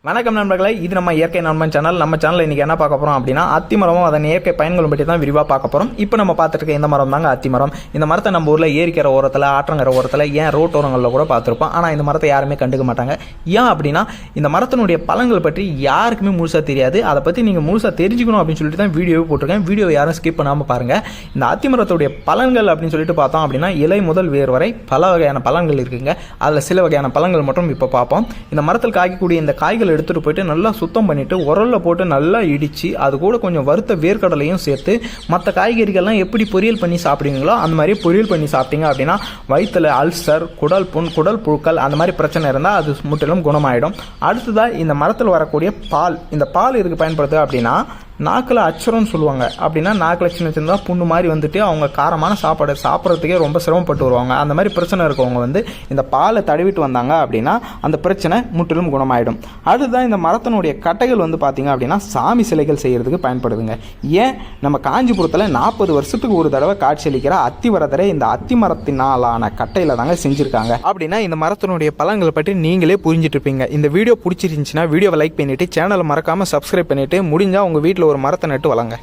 வணக்கம் நண்பர்களே, இது நம்ம இயற்கை நண்பன் சேனல். நம்ம சேனல் இன்னைக்கு என்ன பார்க்க போறோம் அப்படின்னா அத்திமரமும் அதன் இயற்கை பயன்களும் பற்றி தான் விரிவாக பார்க்க போறோம். இப்போ நம்ம பார்த்துட்டு இருக்க இந்த மரம் தாங்க அத்திமரம். இந்த மரத்தை நம்ம ஊரில் ஏரிக்கிற ஓரத்தில், ஆற்றங்கர ஓரத்தில், ஏன் ரோட்டோரங்களில் கூட பார்த்துருப்போம். ஆனால் இந்த மரத்தை யாருமே கண்டுக்க மாட்டாங்க. ஏன் அப்படின்னா இந்த மரத்தினுடைய பலன்கள் பற்றி யாருக்குமே முழுசாக தெரியாது. அதை பற்றி நீங்கள் முழுசாக தெரிஞ்சுக்கணும் அப்படின்னு சொல்லிட்டு தான் வீடியோவை போட்டிருக்கேன். வீடியோ யாரும் ஸ்கிப் பண்ணாமல் பாருங்கள். இந்த அத்திமரத்துடைய பலன்கள் அப்படின்னு சொல்லிட்டு பார்த்தோம் அப்படின்னா இலை முதல் வேர் வரை பல வகையான பலன்கள் இருக்குங்க. அதில் சில வகையான பலன்கள் மட்டும் இப்போ பார்ப்போம். இந்த மரத்தில் காய்க்கக்கூடிய இந்த காய்கள் எடுத்துகிட்டு போயிட்டு நல்லா சுத்தம் பண்ணிட்டு உரல்ல போட்டு நல்லா இடிச்சு அது கூட கொஞ்சம் வறுத்த வேர்க்கடலையும் சேர்த்து மற்ற காய்கறிகள்லாம் எப்படி பொரியல் பண்ணி சாப்பிடுவீங்களோ அந்த மாதிரி பொரியல் பண்ணி சாப்பிட்டீங்க அப்படின்னா வயிற்றுல அல்சர், குடல் புண், குடல் புழுக்கள் அந்த மாதிரி பிரச்சனை இருந்தால் அது முற்றிலும் குணமாயிடும். அடுத்ததாக இந்த மரத்தில் வரக்கூடிய பால், இந்த பால் இதுக்கு பயன்படுத்துது அப்படின்னா நாக்கில் அச்சரம்னு சொல்லுவாங்க. அப்படின்னா நாக்கில் சின்ன சின்னதாக புண்ணு மாதிரி வந்துட்டு அவங்க காரமான சாப்பாடு சாப்பிட்றதுக்கே ரொம்ப சிரமப்பட்டு வருவாங்க. அந்த மாதிரி பிரச்சனை இருக்கவங்க இந்த பாலை தடவிட்டு வந்தாங்க அப்படின்னா அந்த பிரச்சனை முற்றிலும் குணமாயிடும். அடுத்ததான் இந்த மரத்தினுடைய கட்டைகள் பார்த்தீங்க அப்படின்னா சாமி சிலைகள் செய்கிறதுக்கு பயன்படுதுங்க. ஏன் நம்ம காஞ்சிபுரத்தில் 40 வருஷத்துக்கு ஒரு தடவை காட்சியளிக்கிற அத்திவரதரை இந்த அத்தி மரத்தினாலான கட்டையில் தாங்க செஞ்சுருக்காங்க. அப்படின்னா இந்த மரத்தினுடைய பலன்களை பற்றி நீங்களே புரிஞ்சுட்டு இருப்பீங்க. இந்த வீடியோ பிடிச்சிருந்துச்சுன்னா வீடியோவை லைக் பண்ணிவிட்டு சேனலை மறக்காமல் சப்ஸ்கிரைப் பண்ணிவிட்டு முடிஞ்சால் உங்கள் வீட்டில் ஒரு மரத்தை நட்டு வளங்க.